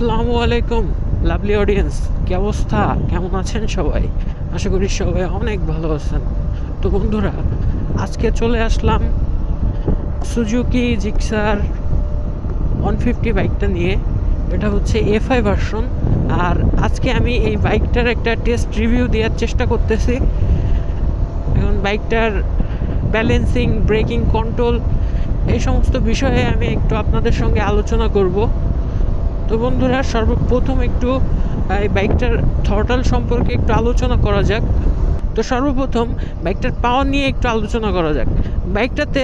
আসসালামু আলাইকুম lovely audience, কি অবস্থা? কেমন আছেন সবাই? আশা করি সবাই অনেক ভালো আছেন। তো বন্ধুরা, আজকে চলে আসলাম সুজুকি জিক্সার 150 বাইকটা নিয়ে। এটা হচ্ছে এফআই ভার্সন। আর আজকে আমি এই বাইকটার একটা টেস্ট রিভিউ দেওয়ার চেষ্টা করতেছি। এখন বাইকটার ব্যালেন্সিং, ব্রেকিং কন্ট্রোল, এই সমস্ত বিষয়ে আমি একটু আপনাদের সঙ্গে আলোচনা করব। তো বন্ধুরা, সর্বপ্রথম একটু এই বাইকটার থ্রটল সম্পর্কে একটু আলোচনা করা যাক। তো সর্বপ্রথম বাইকটার পাওয়ার নিয়ে একটু আলোচনা করা যাক। বাইকটাতে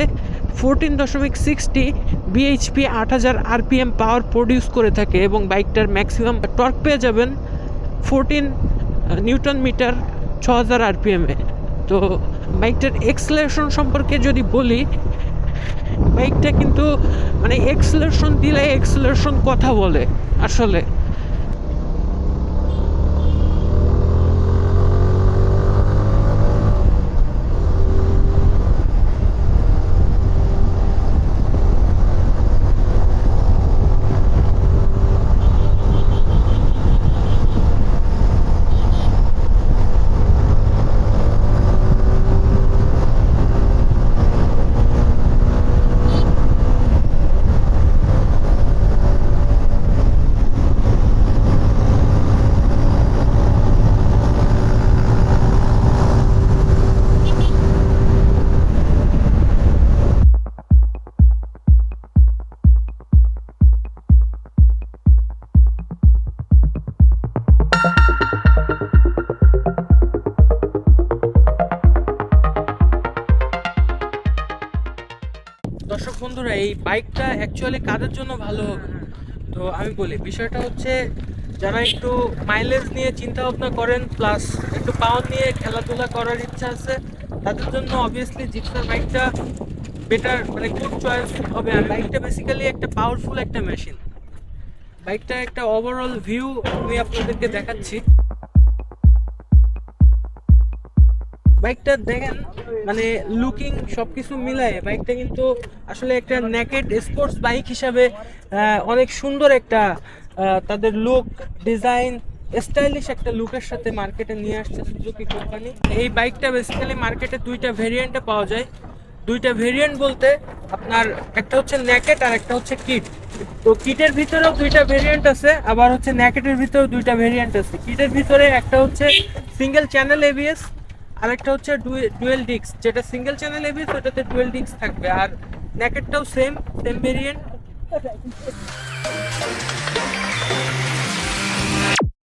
14.60 বিএইচপি 8000 আরপিএম পাওয়ার প্রডিউস করে থাকে এবং বাইকটার ম্যাক্সিমাম টর্ক পেয়ে যাবেন 14 নিউটন মিটার 6000 আরপিএমে। তো বাইকটার এক্সেলারেশন সম্পর্কে যদি বলি, বাইকটা কিন্তু মানে এক্সেলারেশন দিলে এক্সেলারেশন কথা বলে আসলে। দর্শক বন্ধুরা, এই বাইকটা অ্যাকচুয়ালি কাদের জন্য ভালো হবে? তো আমি বলি, বিষয়টা হচ্ছে যারা একটু মাইলেজ নিয়ে চিন্তা ভাবনা করেন, প্লাস একটু পাওয়ার নিয়ে খেলাধুলা করার ইচ্ছা আছে, তাদের জন্য অবভিয়াসলি জিক্সার বাইকটা বেটার, মানে গুড চয়েস হবে। আর বাইকটা বেসিক্যালি একটা পাওয়ারফুল একটা মেশিন। বাইকটা একটা ওভারঅল ভিউ আমি আপনাদেরকে দেখাচ্ছি। বাইকটা দেখেন, মানে লুকিং সবকিছু মিলায় বাইকটা কিন্তু আসলে একটা নেকেড স্পোর্টস বাইক হিসাবে অনেক সুন্দর একটা তাদের লুক, ডিজাইন, স্টাইলিশ একটা লুকের সাথে মার্কেটে নিয়ে আসছে সুজুকি কোম্পানি। এই বাইকটা বেসিক্যালি মার্কেটে দুইটা ভেরিয়েন্টে পাওয়া যায়। দুইটা ভেরিয়েন্ট বলতে আপনার একটা হচ্ছে নেকেড আর একটা হচ্ছে কিট। তো কিটের ভিতরেও দুইটা ভেরিয়েন্ট আছে, আবার হচ্ছে নেকেটের ভিতরেও দুইটা ভেরিয়েন্ট আছে। কিটের ভিতরে একটা হচ্ছে সিঙ্গেল চ্যানেল এবিএস, আরেকটা হচ্ছে ডুয়েল ডিস্ক। যেটা সিঙ্গেল চ্যানেল এবিএস ওটাতে ডুয়েল ডিস্ক থাকবে, আর নেকেটটাও সেম ভেরিয়েন্ট।